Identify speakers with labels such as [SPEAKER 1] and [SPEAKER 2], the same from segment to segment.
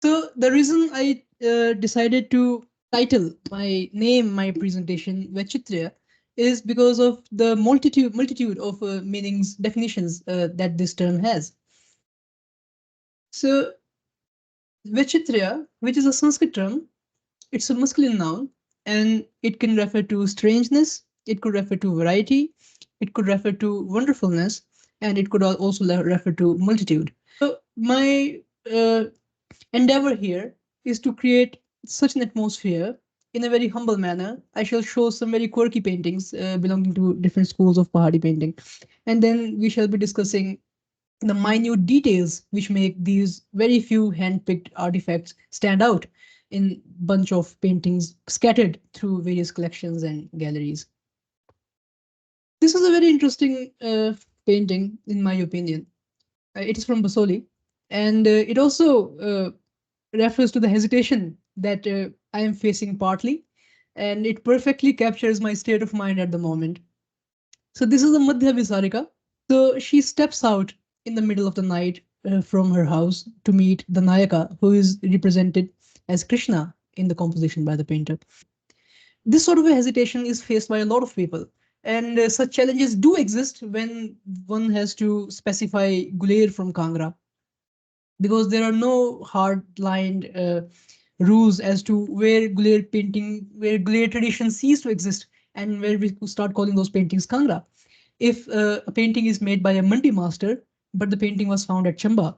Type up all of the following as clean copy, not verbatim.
[SPEAKER 1] So the reason I decided to title my presentation Vachitrya is because of the multitude of meanings definitions that this term has. So Vachitrya, which is a Sanskrit term, it's a masculine noun, and it can refer to strangeness, it could refer to variety, it could refer to wonderfulness, and it could also refer to multitude. So my endeavor here is to create such an atmosphere in a very humble manner. I shall show some very quirky paintings belonging to different schools of Pahari painting, and then we shall be discussing the minute details which make these very few hand-picked artifacts stand out in bunch of paintings scattered through various collections and galleries. This is a very interesting painting, in my opinion. It is from Basohli, and it also refers to the hesitation that I am facing partly, and it perfectly captures my state of mind at the moment. So this is a Madhya Visarika. So she steps out in the middle of the night from her house to meet the Nayaka, who is represented as Krishna in the composition by the painter. This sort of a hesitation is faced by a lot of people, and such challenges do exist when one has to specify guler from kangra, because there are no hard-lined rules as to where guler tradition cease to exist and where we start calling those paintings kangra. If a painting is made by a mandi master, but the painting was found at Chamba,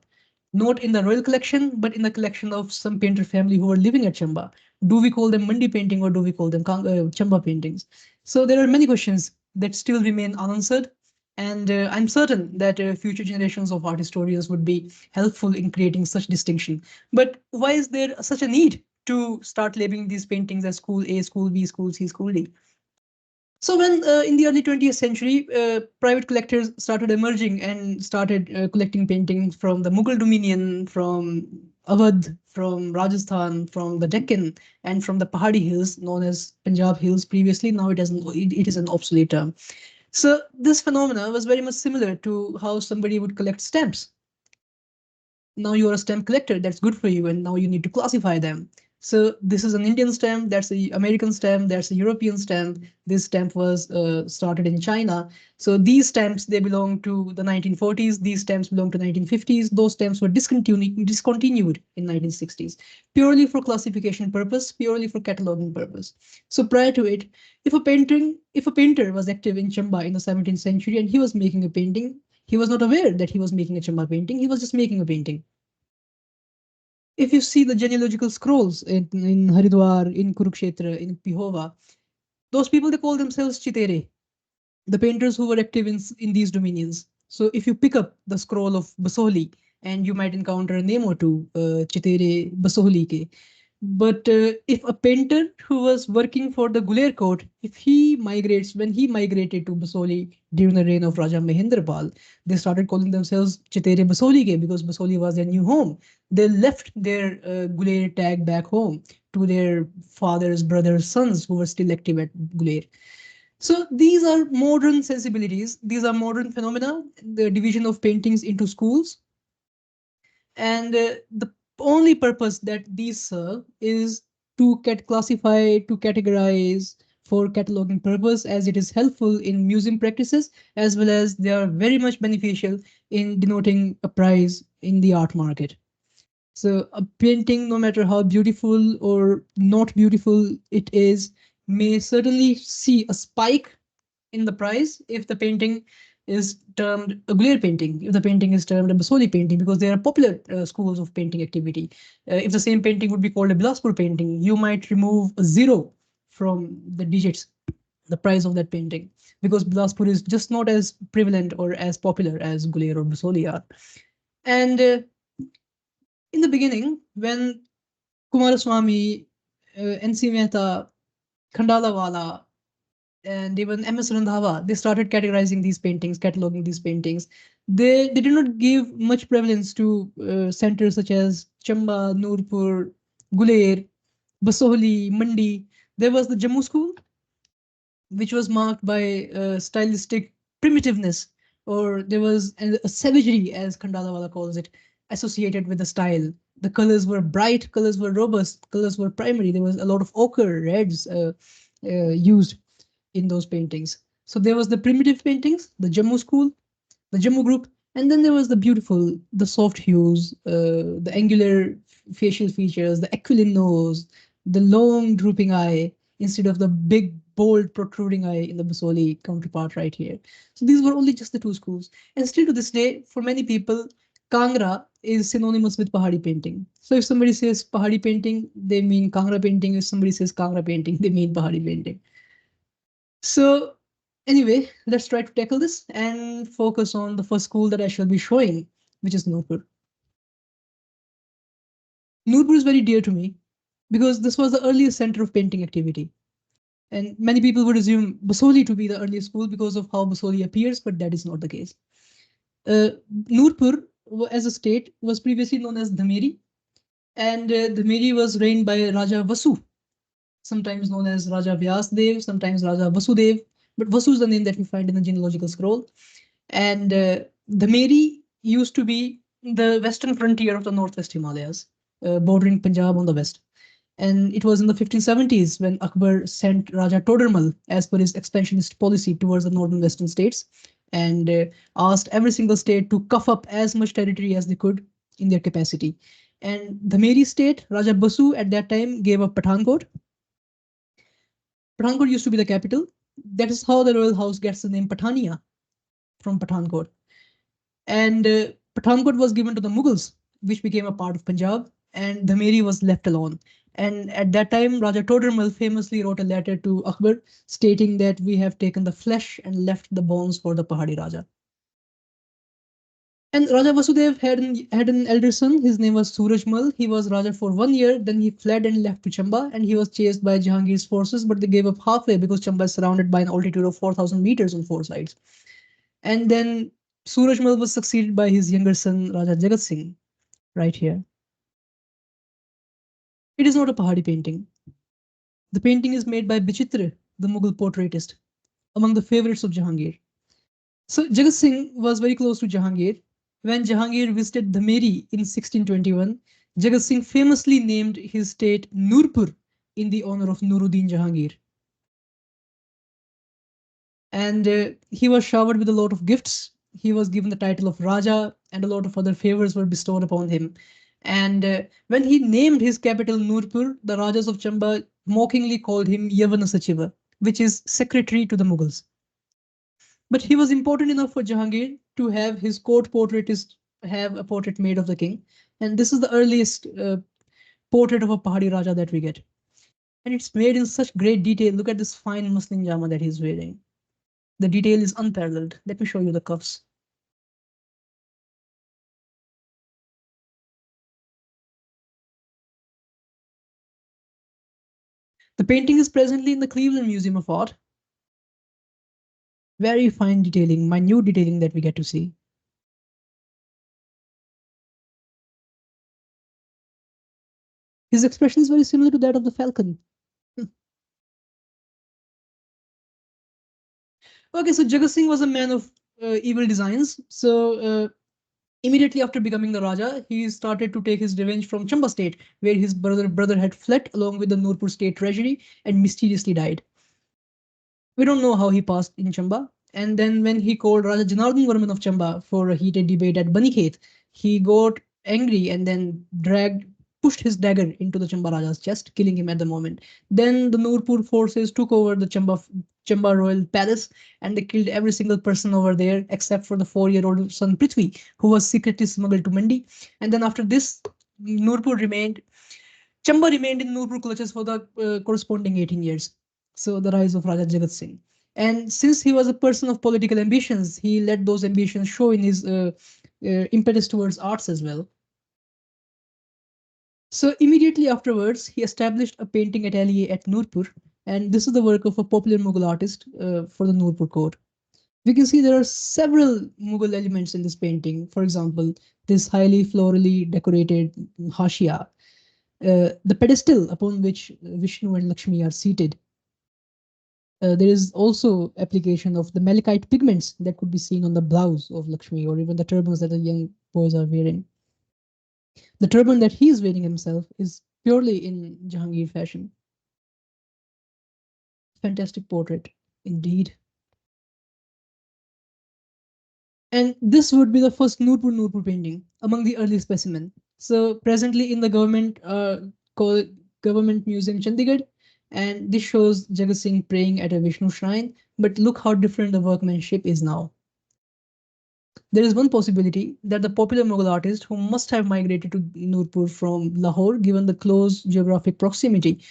[SPEAKER 1] not in the royal collection, but in the collection of some painter family who were living at Chamba, do we call them mandi painting or do we call them Chamba paintings? So there are many questions that still remain unanswered. And I'm certain that future generations of art historians would be helpful in creating such distinction. But why is there such a need to start labeling these paintings as school A, school B, school C, school D? So when in the early 20th century, private collectors started emerging and started collecting paintings from the Mughal dominion, from Awadh, from Rajasthan, from the Deccan, and from the Pahari hills, known as Punjab hills previously. Now it is an obsolete term. So this phenomena was very much similar to how somebody would collect stamps. Now you're a stamp collector, that's good for you, and now you need to classify them. So this is an Indian stamp, that's a American stamp, that's a European stamp. This stamp was started in China. So these stamps, they belong to the 1940s. These stamps belong to 1950s. Those stamps were discontinued in 1960s, purely for classification purpose, purely for cataloging purpose. So prior to it, if a painter was active in Chamba in the 17th century and he was making a painting, he was not aware that he was making a Chamba painting. He was just making a painting. If you see the genealogical scrolls in Haridwar, in Kurukshetra, in Pihova, those people, they call themselves Chitere, the painters who were active in these dominions. So if you pick up the scroll of Basohli, and you might encounter a name or two, Chitere Basohli ke. But if a painter who was working for the Guler court, when he migrated to Basoli during the reign of Raja Mahendrapal, they started calling themselves Chitere Basoli ke, because Basoli was their new home. They left their Guler tag back home to their fathers, brothers, sons who were still active at Guler. So these are modern sensibilities. These are modern phenomena, the division of paintings into schools. And the only purpose that these serve is to classify, to categorize for cataloging purpose, as it is helpful in museum practices, as well as they are very much beneficial in denoting a price in the art market. So a painting, no matter how beautiful or not beautiful it is, may certainly see a spike in the price if the painting is termed a glare painting, if the painting is termed a Basoli painting, because there are popular schools of painting activity. If the same painting would be called a Bilaspur painting, you might remove a zero from the digits, the price of that painting, because Bilaspur is just not as prevalent or as popular as Guler or Basoli are. And in the beginning, when Kumaraswamy, N.C. Mehta, Khandalawala, and even MS Randhawa, they started categorizing these paintings, cataloging these paintings. They did not give much prevalence to centers such as Chamba, Nurpur, Guler, Basohli, Mandi. There was the Jammu school, which was marked by stylistic primitiveness, or there was a savagery, as Khandalawala calls it, associated with the style. The colors were bright, colors were robust, colors were primary. There was a lot of ochre, reds used in those paintings. So there was the primitive paintings, the Jammu school, the Jammu group, and then there was the beautiful, the soft hues, the angular facial features, the aquiline nose, the long drooping eye instead of the big, bold, protruding eye in the basohli counterpart right here. So these were only just the two schools. And still to this day, for many people, Kangra is synonymous with Pahari painting. So if somebody says Pahari painting, they mean Kangra painting. If somebody says Kangra painting, they mean Pahari painting. So anyway, let's try to tackle this and focus on the first school that I shall be showing, which is Nurpur. Nurpur is very dear to me because this was the earliest center of painting activity. And many people would assume Basohli to be the earliest school because of how Basohli appears, but that is not the case. Nurpur, as a state, was previously known as Dhameri, and Dhameri was reigned by Raja Vasu, sometimes known as Raja Vyasdev, sometimes Raja Vasudev, but Vasu is the name that we find in the genealogical scroll. And the Meri used to be the western frontier of the Northwest Himalayas, bordering Punjab on the west. And it was in the 1570s when Akbar sent Raja Todermal, as per his expansionist policy, towards the northern western states, and asked every single state to cough up as much territory as they could in their capacity. And the Meri state, Raja Basu at that time gave up Pathankot. Pathankot used to be the capital. That is how the royal house gets the name Pathania, from Pathankot. And Pathankot was given to the Mughals, which became a part of Punjab, and Dhameri was left alone. And at that time, Raja Todermal famously wrote a letter to Akbar stating that we have taken the flesh and left the bones for the Pahari Raja. And Raja Vasudev had an elder son. His name was Surajmal. He was Raja for 1 year. Then he fled and left to Chamba, and he was chased by Jahangir's forces, but they gave up halfway because Chamba is surrounded by an altitude of 4,000 meters on four sides. And then Surajmal was succeeded by his younger son, Raja Jagat Singh, right here. It is not a Pahari painting. The painting is made by Bichitra, the Mughal portraitist, among the favorites of Jahangir. So Jagat Singh was very close to Jahangir. When Jahangir visited Dhameri in 1621, Jagat Singh famously named his state Nurpur in the honor of Nuruddin Jahangir. And he was showered with a lot of gifts. He was given the title of Raja, and a lot of other favors were bestowed upon him. And when he named his capital Nurpur, the Rajas of Chamba mockingly called him Yavana Sachiva, which is secretary to the Mughals. But he was important enough for Jahangir to have his court portraitist have a portrait made of the king. And this is the earliest portrait of a Pahari Raja that we get. And it's made in such great detail. Look at this fine muslin jama that he's wearing. The detail is unparalleled. Let me show you the cuffs. The painting is presently in the Cleveland Museum of Art. Very fine detailing, minute detailing that we get to see. His expression is very similar to that of the falcon. Okay, so Jagat Singh was a man of evil designs. So immediately after becoming the Raja, he started to take his revenge from Chamba state, where his brother had fled along with the Nurpur state treasury and mysteriously died. We don't know how he passed in Chamba. And then when he called Raja Janardhan Varman of Chamba for a heated debate at Banikhet, he got angry and then pushed his dagger into the Chamba Raja's chest, killing him at the moment. Then the Nurpur forces took over the Chamba royal palace, and they killed every single person over there except for the 4-year-old son Prithvi, who was secretly smuggled to Mandi. And then after this, Chamba remained in Nurpur clutches for the corresponding 18 years. So the rise of Raja Jagat Singh. And since he was a person of political ambitions, he let those ambitions show in his impetus towards arts as well. So immediately afterwards, he established a painting atelier at Nurpur, and this is the work of a popular Mughal artist for the Nurpur court. We can see there are several Mughal elements in this painting. For example, this highly florally decorated hashia, the pedestal upon which Vishnu and Lakshmi are seated. There is also application of the malachite pigments that could be seen on the blouse of Lakshmi or even the turbans that the young boys are wearing. The turban that he is wearing himself is purely in Jahangir fashion. Fantastic portrait, indeed. And this would be the first Nurpur painting among the early specimen. So presently in the called government museum Chandigarh, and this shows Jagat Singh praying at a Vishnu shrine. But look how different the workmanship is now. There is one possibility that the popular Mughal artist who must have migrated to Nurpur from Lahore, given the close geographic proximity,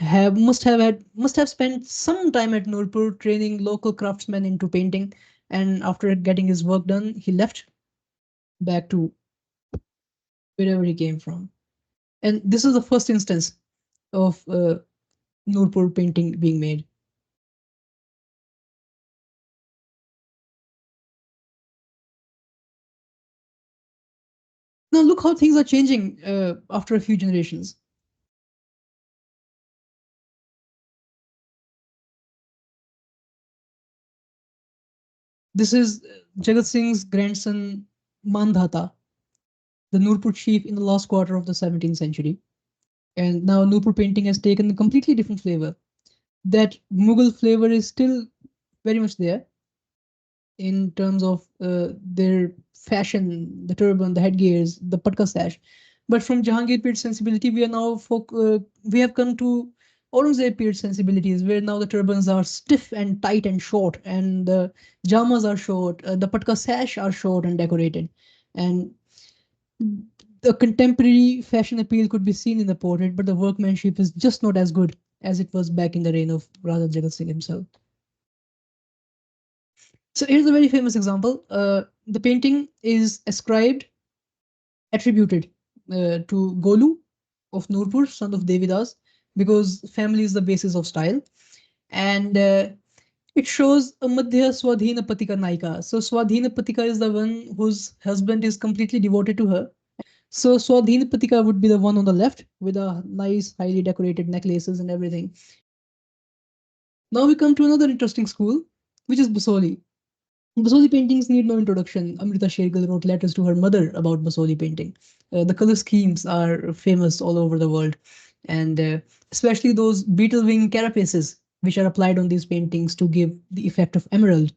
[SPEAKER 1] must have spent some time at Nurpur training local craftsmen into painting. And after getting his work done, he left back to wherever he came from. And this is the first instance of Nurpur painting being made. Now look how things are changing after a few generations. This is Jagat Singh's grandson Mandhata, the Nurpur chief in the last quarter of the 17th century. And now Nurpur painting has taken a completely different flavor. That Mughal flavor is still very much there in terms of their fashion, the turban, the headgears, the patka sash. But from Jahangir period sensibility, we have come to Aurangzeb period sensibilities, where now the turbans are stiff and tight and short, and the jamas are short, the patka sash are short and decorated, and the contemporary fashion appeal could be seen in the portrait, but the workmanship is just not as good as it was back in the reign of Raja Jagat Singh himself. So here's a very famous example. The painting is attributed to Golu of Nurpur, son of Devidas, because family is the basis of style. And it shows a Madhya Swadhina Patika Naika. So Swadhina Patika is the one whose husband is completely devoted to her. So Swadhina Patika would be the one on the left with a nice, highly decorated necklaces and everything. Now we come to another interesting school, which is Basohli. Basohli paintings need no introduction. Amrita Shergill wrote letters to her mother about Basohli painting. The color schemes are famous all over the world, and especially those beetle wing carapaces, which are applied on these paintings to give the effect of emerald,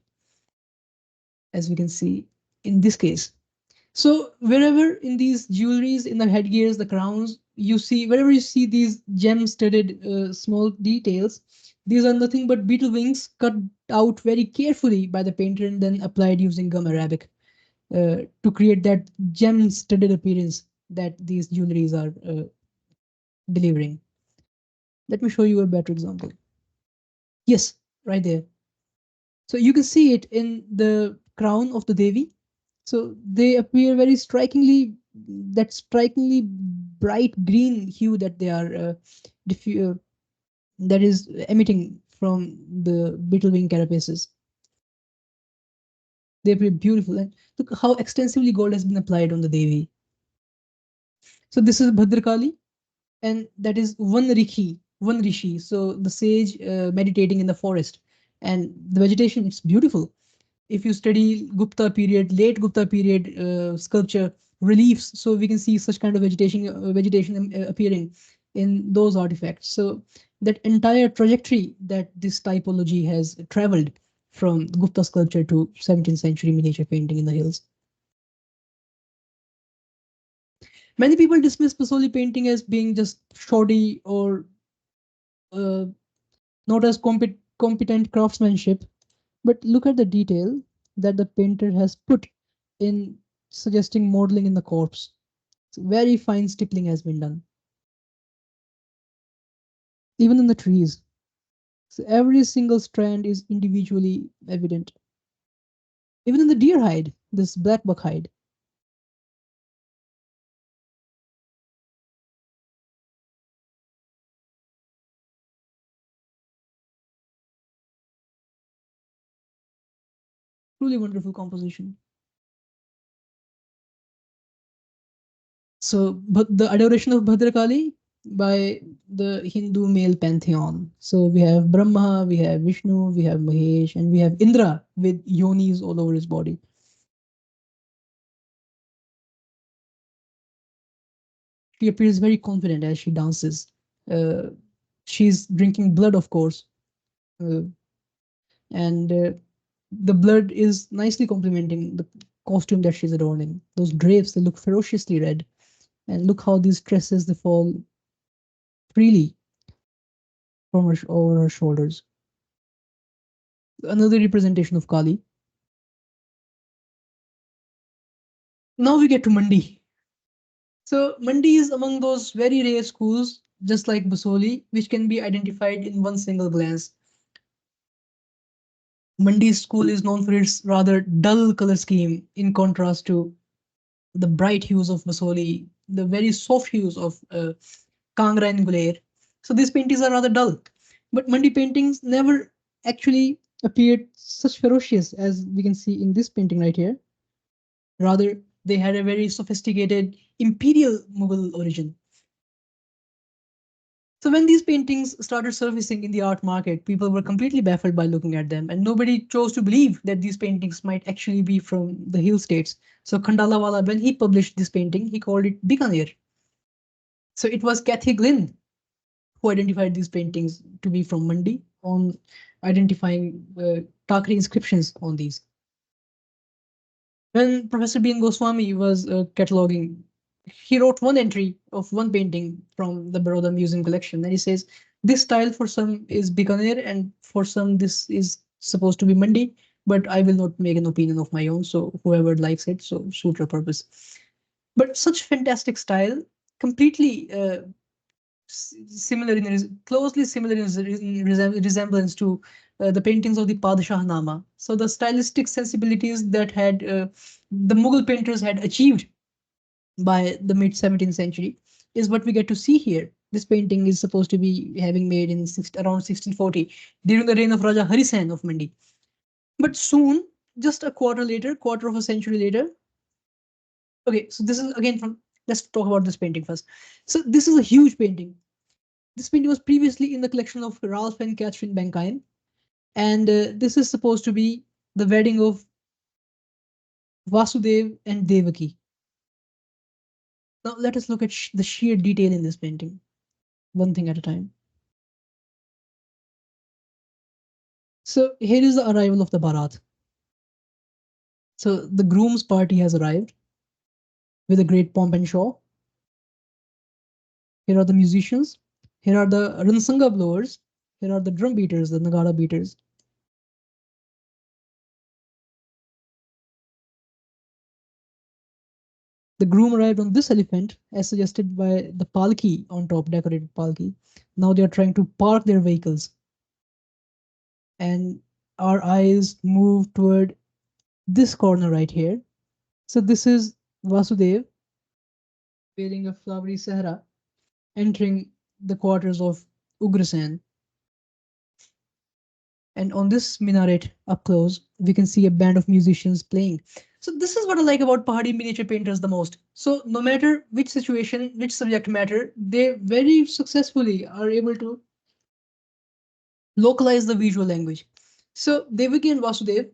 [SPEAKER 1] as we can see in this case. So wherever in these jewelries, in the headgears, the crowns, wherever you see these gem-studded small details, these are nothing but beetle wings cut out very carefully by the painter and then applied using gum arabic to create that gem-studded appearance that these jewelries are delivering. Let me show you a better example. Yes, right there. So you can see it in the crown of the Devi. So they appear very that strikingly bright green hue that they are that is emitting from the beetle wing carapaces. They appear beautiful. And look how extensively gold has been applied on the Devi. So this is Bhadrakali, and that is one rishi. So the sage meditating in the forest, and the vegetation. It's beautiful. If you study late Gupta period sculpture reliefs, so we can see such kind of vegetation appearing in those artifacts. So that entire trajectory that this typology has traveled from Gupta sculpture to 17th century miniature painting in the hills. Many people dismiss Pasoli painting as being just shoddy or uh, not as competent craftsmanship. But look at the detail that the painter has put in suggesting modeling in the corpse. So very fine stippling has been done. Even in the trees. So every single strand is individually evident. Even in the deer hide, this black buck hide. Truly wonderful composition. So, but the adoration of Bhadrakali by the Hindu male pantheon. So we have Brahma, we have Vishnu, we have Mahesh, and we have Indra with yonis all over his body. She appears very confident as she dances. Uh, she's drinking blood, of course, uh, and the blood is nicely complementing the costume that she's adorning. Those drapes, they look ferociously red, and look how these tresses they fall freely from over her shoulders. Another representation of Kali. Now we get to Mandi. So Mandi is among those very rare schools, just like Basohli, which can be identified in one single glance. Mandi's school is known for its rather dull color scheme, in contrast to the bright hues of Basohli, the very soft hues of kangra and guler. So these paintings are rather dull, but Mandi paintings never actually appeared such ferocious as we can see in this painting right here. Rather, they had a very sophisticated imperial Mughal origin. So when these paintings started surfacing in the art market, people were completely baffled by looking at them, and nobody chose to believe that these paintings might actually be from the hill states. So Khandalawala, when he published this painting, he called it Bikaner. So it was Cathy Glynn who identified these paintings to be from Mandi on identifying Takri inscriptions on these. When Professor B. N. Goswami was cataloging, he wrote one entry of one painting from the Baroda Museum collection, and he says, "This style for some is Bikaner, and for some this is supposed to be Mandi, but I will not make an opinion of my own. So whoever likes it, so suit your purpose." But such fantastic style, completely similar in closely similar in resemblance to the paintings of the Padshah Nama. So the stylistic sensibilities that had the Mughal painters had achieved by the mid 17th century is what we get to see here. This painting is supposed to be having made in around 1640 during the reign of Raja Hari Sen of Mandi. But soon, just a quarter of a century later, okay, so this is again from, let's talk about this painting first. So this is a huge painting. This painting was previously in the collection of Ralph and Catherine Benkian, and this is supposed to be the wedding of Vasudev and Devaki. Now let us look at the sheer detail in this painting, one thing at a time. So here is the arrival of the Bharat. So the groom's party has arrived with a great pomp and show. Here are the musicians. Here are the Ransanga blowers. Here are the drum beaters, the Nagara beaters. The groom arrived on this elephant, as suggested by the palki on top, decorated palki. Now they are trying to park their vehicles, and our eyes move toward this corner right here. So this is Vasudev wearing a flowery sahara, entering the quarters of Ugrasen. And on this minaret up close, we can see a band of musicians playing. So this is what I like about Pahari miniature painters the most. So no matter which situation, which subject matter, they very successfully are able to localize the visual language. So Devaki and Vasudev,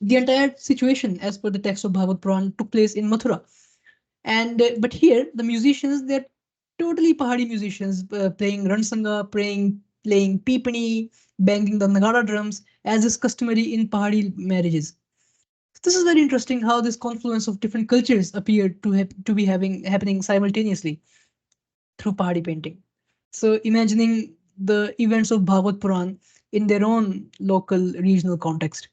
[SPEAKER 1] the entire situation, as per the text of Bhagavad Puran, took place in Mathura. And but here, the musicians, they're totally Pahari musicians, playing Ransanga, playing Peepani, banging the Nagara drums, as is customary in Pahari marriages. This is very interesting how this confluence of different cultures appeared to be having happening simultaneously through Pahari painting. So imagining the events of Bhagavad Puran in their own local regional context.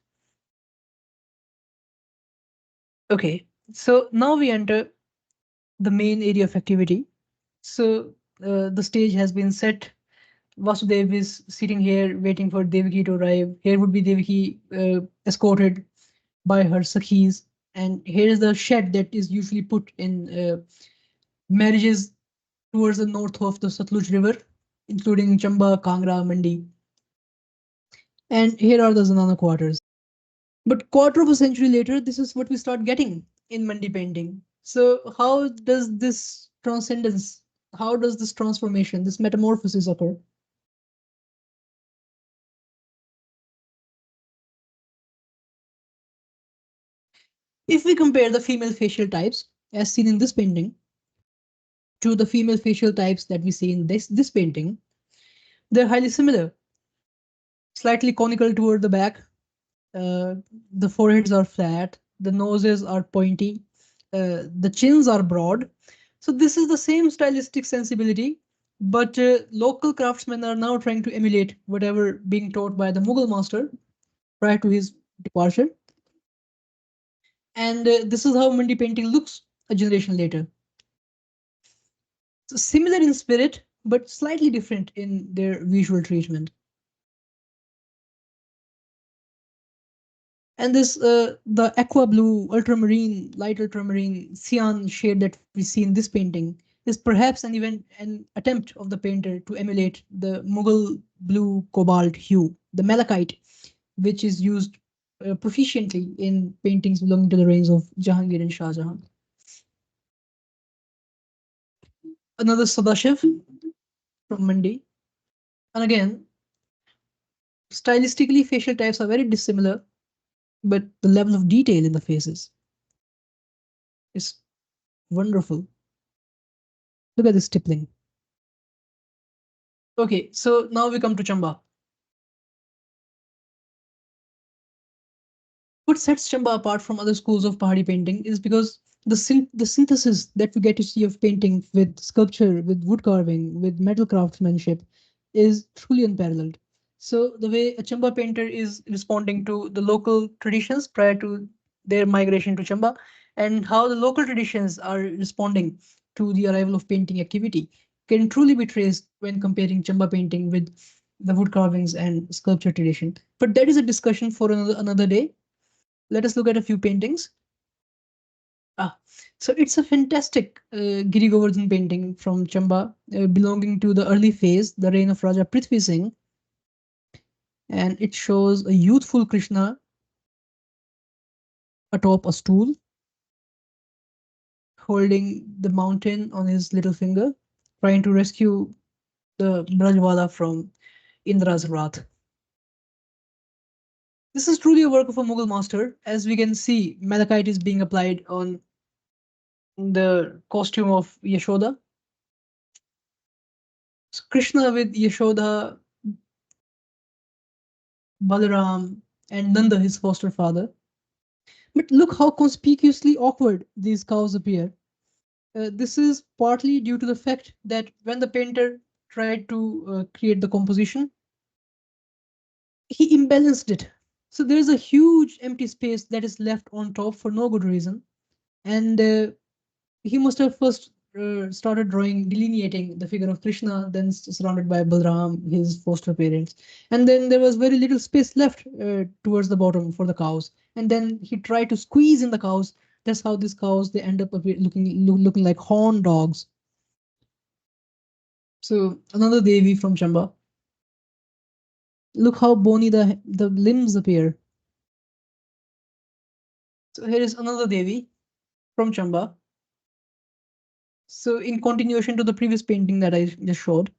[SPEAKER 1] Okay, so now we enter the main area of activity. So the stage has been set. Vasudev is sitting here waiting for Devaki to arrive. Here would be Devaki escorted by her sakhis. And here is the shed that is usually put in marriages towards the north of the Satluj River, including Chamba, Kangra, Mandi. And here are the Zanana quarters. But quarter of a century later, this is what we start getting in Mandi painting. So how does this transcendence, how does this transformation, this metamorphosis occur? If we compare the female facial types, as seen in this painting, to the female facial types that we see in this painting. They're highly similar, slightly conical toward the back. The foreheads are flat, the noses are pointy, the chins are broad. So this is the same stylistic sensibility, but local craftsmen are now trying to emulate whatever being taught by the Mughal master prior to his departure. And this is how Mandi painting looks a generation later. So similar in spirit, but slightly different in their visual treatment. And this the aqua blue, ultramarine, light ultramarine, cyan shade that we see in this painting is perhaps an attempt of the painter to emulate the Mughal blue cobalt hue, the malachite, which is used proficiently in paintings belonging to the reigns of Jahangir and Shah Jahan. Another Sadashiv from Mandi. And again, stylistically, facial types are very dissimilar, but the level of detail in the faces is wonderful. Look at this stippling. Okay, so now we come to Chamba. What sets Chamba apart from other schools of Pahari painting is because the synthesis that we get to see of painting with sculpture, with wood carving, with metal craftsmanship is truly unparalleled. So the way a Chamba painter is responding to the local traditions prior to their migration to Chamba, and how the local traditions are responding to the arrival of painting activity can truly be traced when comparing Chamba painting with the wood carvings and sculpture tradition. But that is a discussion for another day. Let us look at a few paintings. Ah, so it's a fantastic Giri Govardhan painting from Chamba, belonging to the early phase, the reign of Raja Prithvi Singh, and it shows a youthful Krishna atop a stool, holding the mountain on his little finger, trying to rescue the Brajwala from Indra's wrath. This is truly a work of a Mughal master. As we can see, malachite is being applied on the costume of Yashoda. So Krishna with Yashoda, Balaram, and Nanda, his foster father. But look how conspicuously awkward these cows appear. This is partly due to the fact that when the painter tried to create the composition, he imbalanced it. So there's a huge empty space that is left on top for no good reason. And he must have first started drawing, delineating the figure of Krishna, then surrounded by Balram, his foster parents. And then there was very little space left towards the bottom for the cows. And then he tried to squeeze in the cows. That's how these cows, they end up looking like horn dogs. So another Devi from Chamba. Look how bony the limbs appear. So here is another Devi from Chamba. So in continuation to the previous painting that I just showed.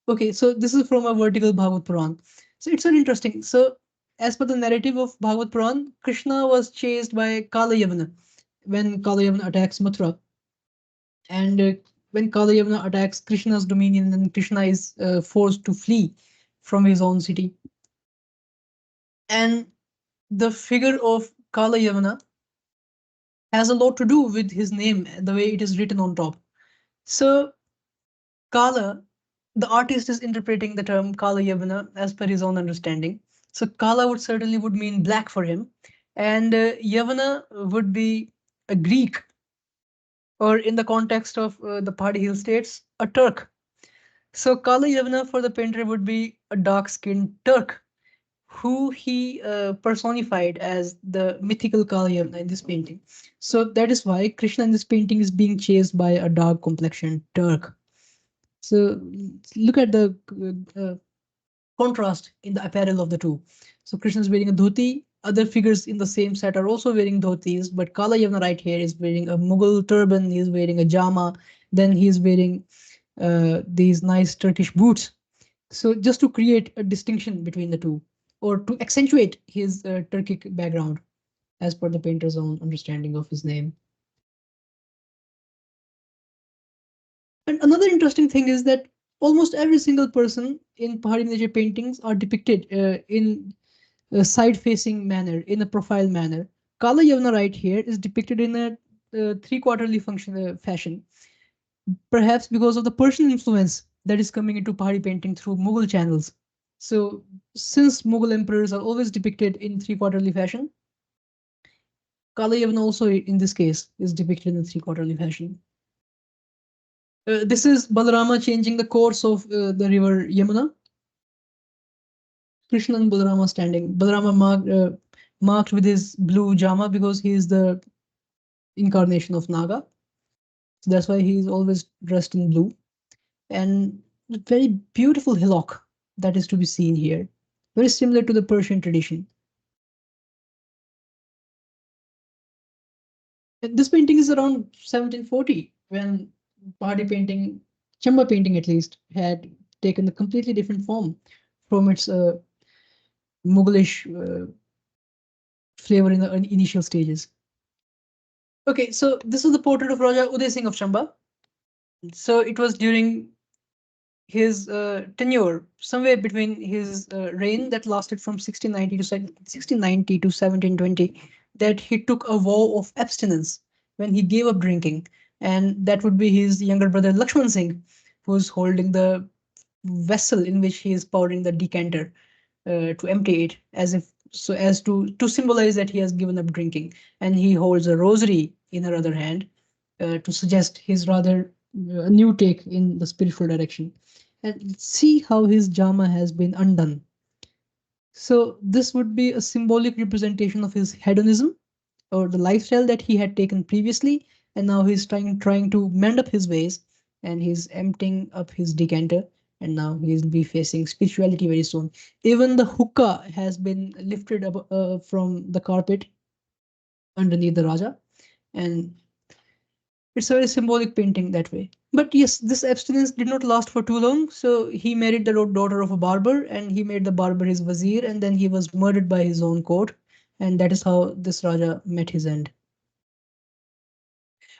[SPEAKER 1] Okay, so this is from a vertical Bhagavad Puran. So it's very interesting. So as per the narrative of Bhagavad Puran, Krishna was chased by Kala Yavana when Kala Yavana attacks Mathura. And when Kala Yavana attacks Krishna's dominion, then Krishna is forced to flee from his own city. And the figure of Kala Yavana has a lot to do with his name, the way it is written on top. So Kala, the artist is interpreting the term Kala Yavana as per his own understanding. So Kala would certainly would mean black for him, and Yavana would be a Greek, or in the context of the Pahadi Hill states, a Turk. So Kala Yavana for the painter would be a dark-skinned Turk, who he personified as the mythical Kala Yavana in this painting. So that is why Krishna in this painting is being chased by a dark complexioned Turk. So look at the contrast in the apparel of the two. So Krishna is wearing a dhoti. Other figures in the same set are also wearing dhotis, but Kala Yavana right here is wearing a Mughal turban. He's wearing a jama. Then he's wearing these nice Turkish boots. So just to create a distinction between the two, or to accentuate his Turkic background, as per the painter's own understanding of his name. And another interesting thing is that almost every single person in Pahari miniature paintings are depicted in a side-facing manner, in a profile manner. Kala Yavana right here is depicted in a three-quarterly function fashion, perhaps because of the Persian influence that is coming into Pahari painting through Mughal channels. So, since Mughal emperors are always depicted in three-quarterly fashion, Kala Yavana also, in this case, is depicted in a three-quarterly fashion. This is Balarama changing the course of the river Yamuna. Krishna and Balarama standing. Balarama marked with his blue jama because he is the incarnation of Naga. So that's why he is always dressed in blue. And a very beautiful hillock that is to be seen here. Very similar to the Persian tradition. And this painting is around 1740 when Pahari painting, Chamba painting at least, had taken a completely different form from its Mughalish flavor in the initial stages. Okay, so this is the portrait of Raja Uday Singh of Chamba. So it was during his tenure, somewhere between his reign that lasted from 1690 to 1690 to 1720, that he took a vow of abstinence when he gave up drinking. And that would be his younger brother Lakshman Singh, who's holding the vessel in which he is pouring the decanter to empty it, as if so as to symbolize that he has given up drinking. And he holds a rosary in her other hand to suggest his rather new take in the spiritual direction. And see how his jama has been undone. So this would be a symbolic representation of his hedonism or the lifestyle that he had taken previously, and now he's trying to mend up his ways, and he's emptying up his decanter, and now he'll be facing spirituality very soon. Even the hookah has been lifted up from the carpet underneath the Raja, and it's a very symbolic painting that way. But yes, this abstinence did not last for too long. So he married the daughter of a barber, and he made the barber his vizier, and then he was murdered by his own court. And that is how this Raja met his end.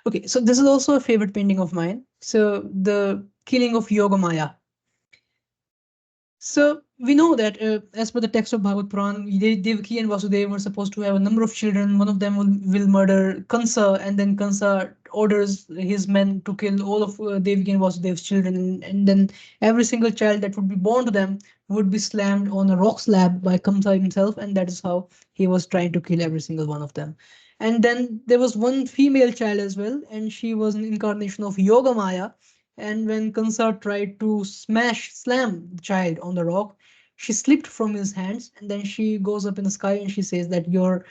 [SPEAKER 1] Okay, so this is also a favorite painting of mine. So the killing of Yogamaya. So we know that as per the text of Bhagavad Puran, Devaki and Vasudeva were supposed to have a number of children. One of them will murder Kansa, and then Kansa orders his men to kill all of Devaki and Vasudeva's children. And then every single child that would be born to them would be slammed on a rock slab by Kamsa himself. And that is how he was trying to kill every single one of them. And then there was one female child as well, and she was an incarnation of Yogamaya. And when Kansa tried to slam the child on the rock, she slipped from his hands, and then she goes up in the sky and she says that your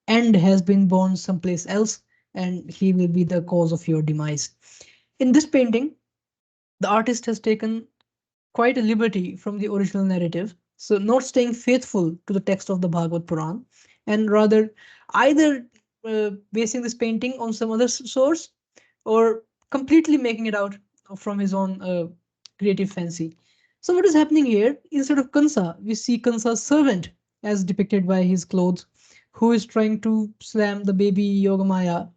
[SPEAKER 1] end has been born someplace else, and he will be the cause of your demise. In this painting, the artist has taken quite a liberty from the original narrative, so not staying faithful to the text of the Bhagavad Puran, and rather either basing this painting on some other source or completely making it out from his own creative fancy. So what is happening here? Instead of Kansa, we see Kansa's servant as depicted by his clothes, who is trying to slam the baby Yogamaya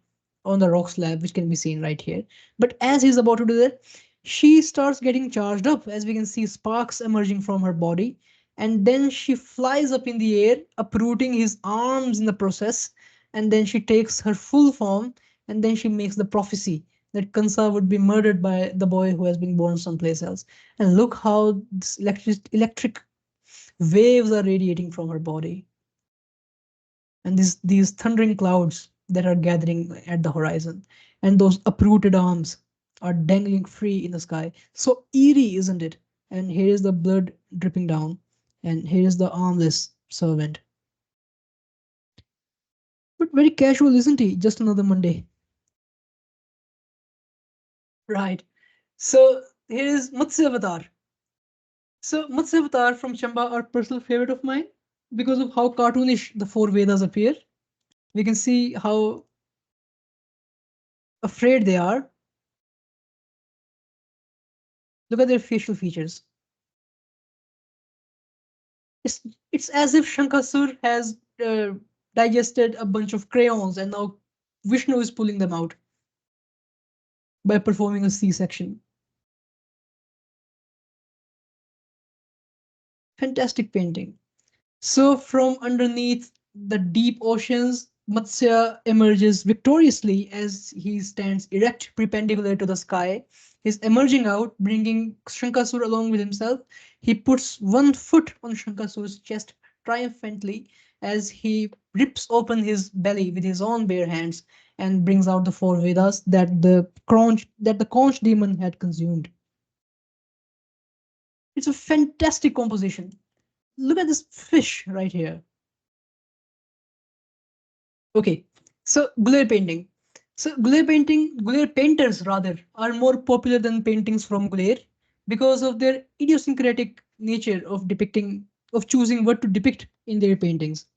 [SPEAKER 1] on the rock slab, which can be seen right here. But as he's about to do that, she starts getting charged up, as we can see sparks emerging from her body. And then she flies up in the air, uprooting his arms in the process. And then she takes her full form, and then she makes the prophecy that Kansa would be murdered by the boy who has been born someplace else. And look how this electric waves are radiating from her body. And these thundering clouds that are gathering at the horizon, and those uprooted arms are dangling free in the sky. So eerie, isn't it? And here is the blood dripping down, and here is the armless servant. But very casual, isn't he? Just another Monday. Right. So here is Matsya Avatar. So Matsya Avatar from Chamba are personal favorite of mine because of how cartoonish the four Vedas appear. We can see how afraid they are. Look at their facial features. It's it's as if Shankasur has digested a bunch of crayons and now Vishnu is pulling them out by performing a C-section. Fantastic painting. So, from underneath the deep oceans, Matsya emerges victoriously as he stands erect, perpendicular to the sky. He's emerging out, bringing Shankasur along with himself. He puts one foot on Shankasur's chest triumphantly as he rips open his belly with his own bare hands and brings out the four Vedas that the conch demon had consumed. It's a fantastic composition. Look at this fish right here. Okay, so guler painting. So guler painters rather, are more popular than paintings from guler because of their idiosyncratic nature of choosing what to depict in their paintings.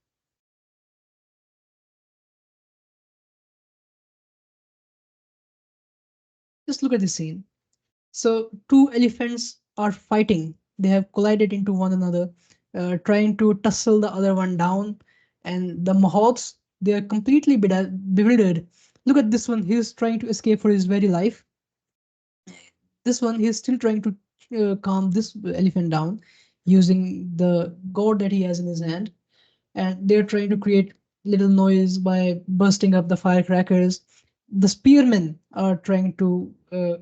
[SPEAKER 1] Just look at this scene. So two elephants are fighting. They have collided into one another, trying to tussle the other one down. And the Mahots, they are completely bewildered. Look at this one. He's trying to escape for his very life. This one, he's still trying to calm this elephant down using the gourd that he has in his hand. And they're trying to create little noise by bursting up the firecrackers. The spearmen are trying to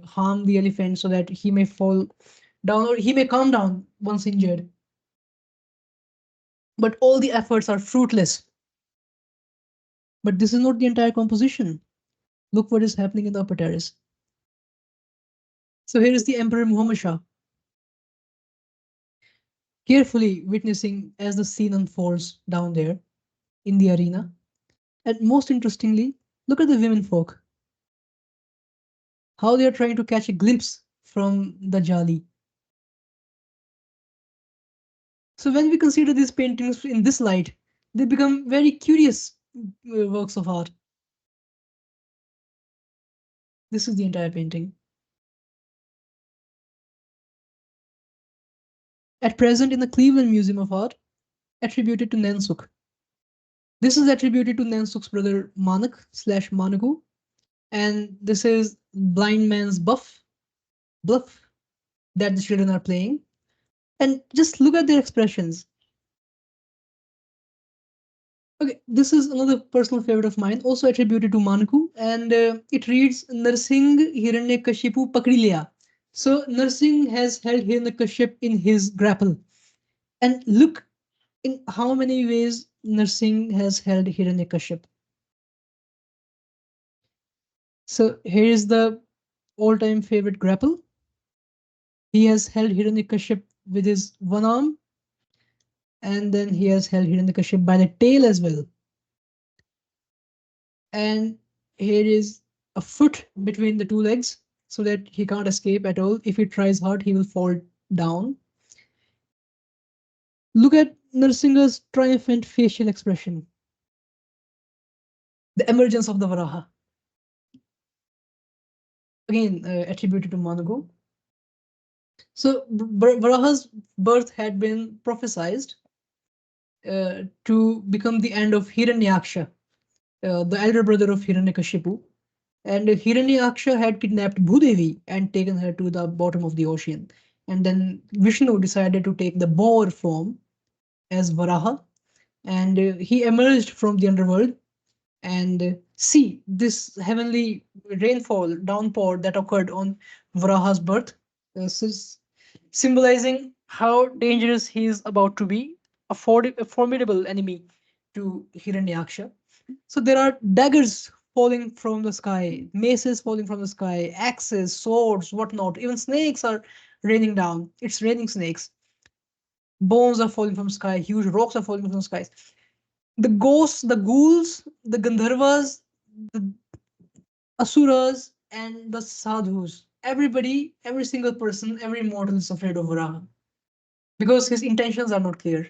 [SPEAKER 1] harm the elephant so that he may fall down or he may calm down once injured. But all the efforts are fruitless. But this is not the entire composition. Look what is happening in the upper terrace. So here is the Emperor Muhammad Shah, carefully witnessing as the scene unfolds down there in the arena. And most interestingly, look at the women folk, how they are trying to catch a glimpse from the Jali. So when we consider these paintings in this light, they become very curious works of art. This is the entire painting. At present in the Cleveland Museum of Art, attributed to Nansuk. This is attributed to Nansuk's brother Manak slash Managu, and this is blind man's bluff that the children are playing. And just look at their expressions. Okay, this is another personal favorite of mine, also attributed to Manaku, and it reads Narsingh Hiranyakashipu Pakdi Liya. So Narsingh has held Hiranyakaship in his grapple. And look in how many ways Narsingh has held Hiranyakaship. So here is the all-time favorite grapple. He has held Hiranyakaship with his one arm, and then he has held Hiranyakaship by the tail as well. And here is a foot between the two legs so that he can't escape at all. If he tries hard, he will fall down. Look at Narsingha's triumphant facial expression, the emergence of the Varaha, again attributed to Manago. So Varaha's birth had been prophesized to become the end of Hiranyaksha, the elder brother of Hiranyakashipu. And Hiranyaksha had kidnapped Bhudevi and taken her to the bottom of the ocean. And then Vishnu decided to take the boar form as Varaha, and he emerged from the underworld and see this heavenly rainfall, downpour that occurred on Varaha's birth, symbolizing how dangerous he is about to be, a formidable enemy to Hiranyaksha. So there are daggers falling from the sky, maces falling from the sky, axes, swords, whatnot. Even snakes are raining down. It's raining snakes. Bones are falling from sky. Huge rocks are falling from the skies. The ghosts, the ghouls, the Gandharvas, the Asuras, and the Sadhus. Everybody, every single person, every mortal is afraid of Varaha because his intentions are not clear.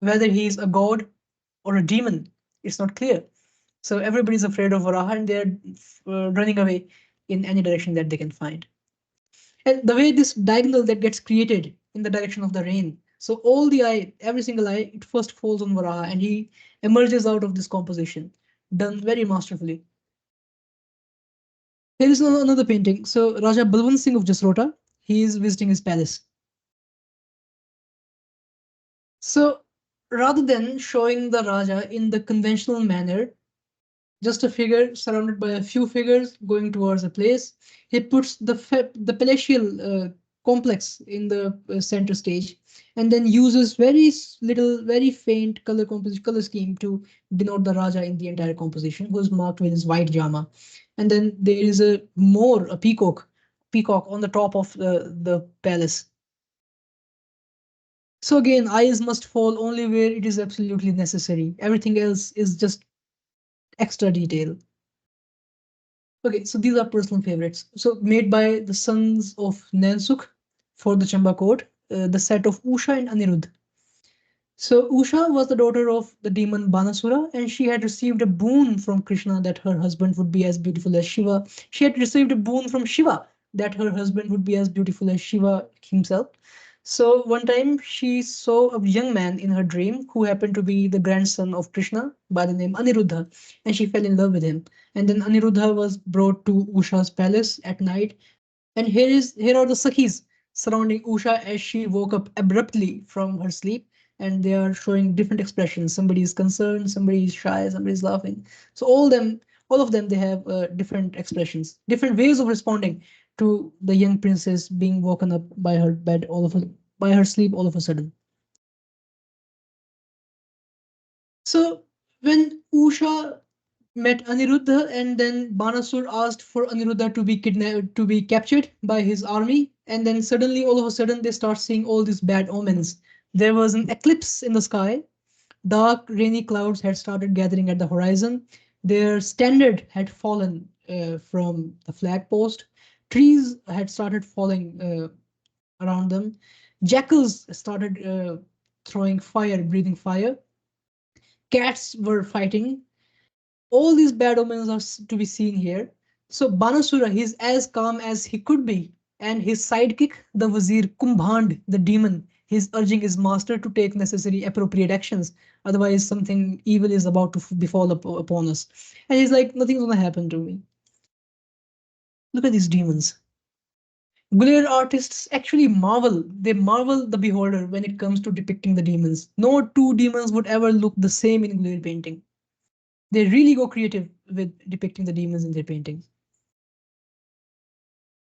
[SPEAKER 1] Whether he is a god or a demon, it's not clear. So everybody's afraid of Varaha and they're running away in any direction that they can find. And the way this diagonal that gets created in the direction of the rain. So all the eye, every single eye, it first falls on Varaha and he emerges out of this composition, done very masterfully. Here is another painting. So Raja Balwant Singh of Jasrota, he is visiting his palace. So rather than showing the Raja in the conventional manner, just a figure surrounded by a few figures going towards a place. He puts the palatial complex in the center stage, and then uses little, very faint color scheme to denote the Raja in the entire composition, who's marked with his white jama. And then there is a peacock on the top of the palace. So again, eyes must fall only where it is absolutely necessary. Everything else is just extra detail. Okay, so these are personal favorites. So made by the sons of Nelsuk for the Chamba court, the set of Usha and Anirudh. So Usha was the daughter of the demon Banasura, and she had received a boon from Krishna that her husband would be as beautiful as Shiva. She had received a boon from Shiva that her husband would be as beautiful as Shiva himself. So one time she saw a young man in her dream who happened to be the grandson of Krishna by the name Aniruddha, and she fell in love with him. And then Aniruddha was brought to Usha's palace at night, and here are the Sakhis surrounding Usha as she woke up abruptly from her sleep, and they are showing different expressions. Somebody is concerned, somebody is shy, somebody is laughing. So all of them, they have different expressions, different ways of responding to the young princess being woken up by her bed by her sleep all of a sudden. So when Usha met Aniruddha, and then Banasur asked for Aniruddha to be kidnapped, to be captured by his army, and then suddenly, all of a sudden, they start seeing all these bad omens. There was an eclipse in the sky. Dark, rainy clouds had started gathering at the horizon. Their standard had fallen from the flag post. Trees had started falling around them. Jackals started throwing fire, breathing fire. Cats were fighting. All these bad omens are to be seen here. So Banasura, he's as calm as he could be, and his sidekick, the Wazir Kumbhand, the demon, he's urging his master to take necessary appropriate actions. Otherwise, something evil is about to befall upon us. And he's like, nothing's gonna happen to me. Look at these demons. Guler artists actually marvel. They marvel the beholder when it comes to depicting the demons. No two demons would ever look the same in Guler painting. They really go creative with depicting the demons in their paintings.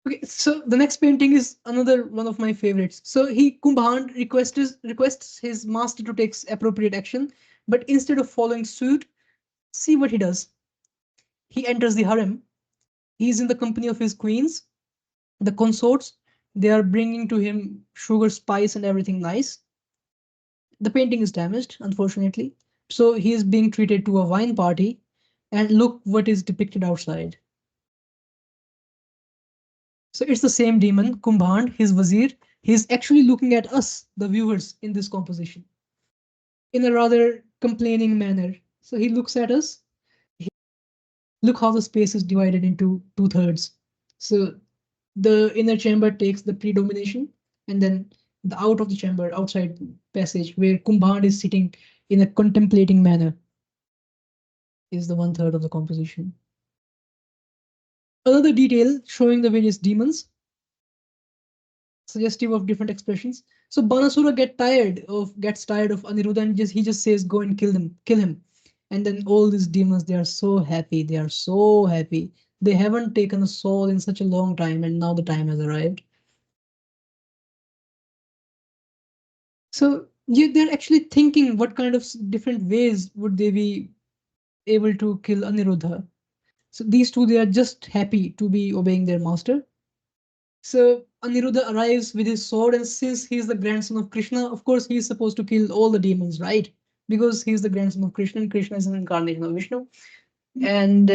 [SPEAKER 1] Okay, so the next painting is another one of my favorites. So Kumbhan requests his master to take appropriate action, but instead of following suit, see what he does. He enters the harem. He is in the company of his queens, the consorts. They are bringing to him sugar, spice, and everything nice. The painting is damaged, unfortunately. So he is being treated to a wine party, and look what is depicted outside. So it's the same demon, Kumbhand, his Wazir. He's actually looking at us, the viewers, in this composition in a rather complaining manner. So he looks at us. Look how the space is divided into two-thirds. So the inner chamber takes the predomination, and then the out of the chamber, outside passage, where Kumbhand is sitting in a contemplating manner, is the one-third of the composition. Another detail showing the various demons, suggestive of different expressions. So Banasura gets tired of Aniruddha, and he just says, "Go and kill him." And then all these demons, they are so happy. They are so happy. They haven't taken a soul in such a long time, and now the time has arrived. So they're actually thinking what kind of different ways would they be able to kill Aniruddha. So these two, they are just happy to be obeying their master. So Aniruddha arrives with his sword, and since he's the grandson of Krishna, of course he's supposed to kill all the demons, right? Because he's the grandson of Krishna, and Krishna is an incarnation of Vishnu. And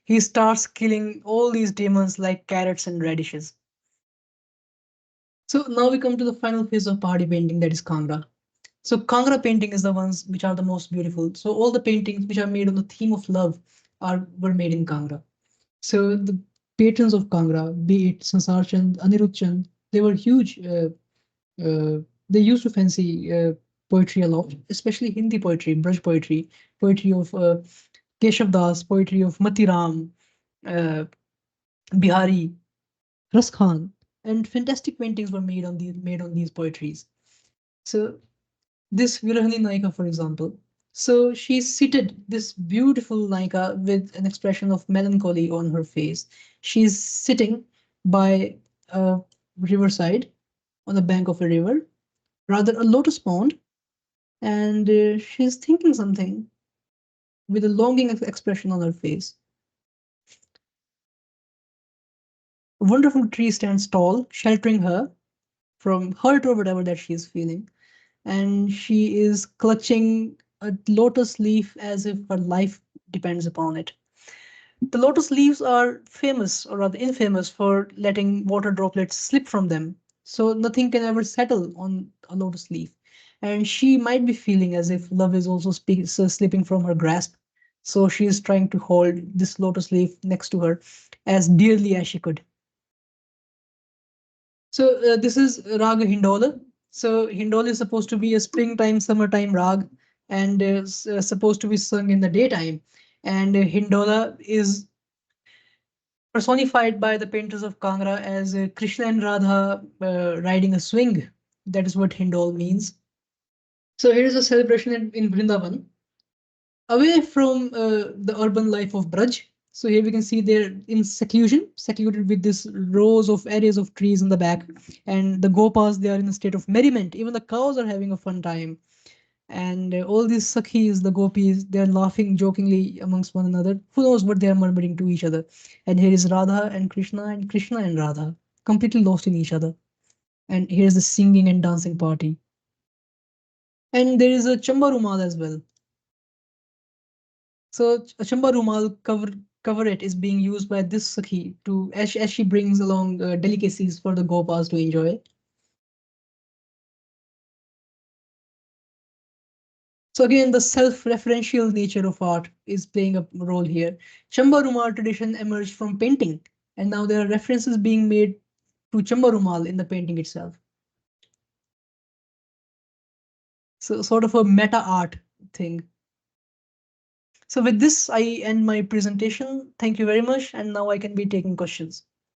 [SPEAKER 1] he starts killing all these demons like carrots and radishes. So now we come to the final phase of Pahari painting, that is Kangra. So Kangra painting is the ones which are the most beautiful. So all the paintings which are made on the theme of love were made in Kangra. So the patrons of Kangra, be it Sansar Chand, Anirudh Chand, they were huge. They used to fancy poetry a lot, especially Hindi poetry, Braj poetry, poetry of Keshav Das, poetry of Matiram, uh, Bihari, Ras Khan, and fantastic paintings were made on these poetries. So This Virahani Naika, for example. So she's seated, this beautiful Naika with an expression of melancholy on her face. She's sitting by a riverside on the bank of a river, rather a lotus pond, and she's thinking something with a longing expression on her face. A wonderful tree stands tall, sheltering her from hurt or whatever that she is feeling. And she is clutching a lotus leaf as if her life depends upon it. The lotus leaves are famous, or rather infamous, for letting water droplets slip from them. So nothing can ever settle on a lotus leaf. And she might be feeling as if love is also slipping from her grasp. So she is trying to hold this lotus leaf next to her as dearly as she could. So this is Raga Hindola. So Hindola is supposed to be a springtime, summertime rag, and supposed to be sung in the daytime. And Hindola is personified by the painters of Kangra as Krishna and Radha riding a swing. That is what Hindol means. So here is a celebration in Vrindavan, away from the urban life of Braj. So here we can see they're in seclusion, secluded with this rows of areas of trees in the back. And the Gopas, they are in a state of merriment. Even the cows are having a fun time. And all these Sakhis, the Gopis, they're laughing jokingly amongst one another. Who knows what they're murmuring to each other. And here is Radha and Krishna and Radha, completely lost in each other. And here's the singing and dancing party. And there is a Chamba Rumal as well. So a chamba rumal coverlet is being used by this Sakhi to as she brings along delicacies for the Gopas to enjoy. So again, the self-referential nature of art is playing a role here. Chamba rumal tradition emerged from painting, and now there are references being made to chamba rumal in the painting itself. So sort of a meta art thing. So with this, I end my presentation. Thank you very much, and now I can be taking questions.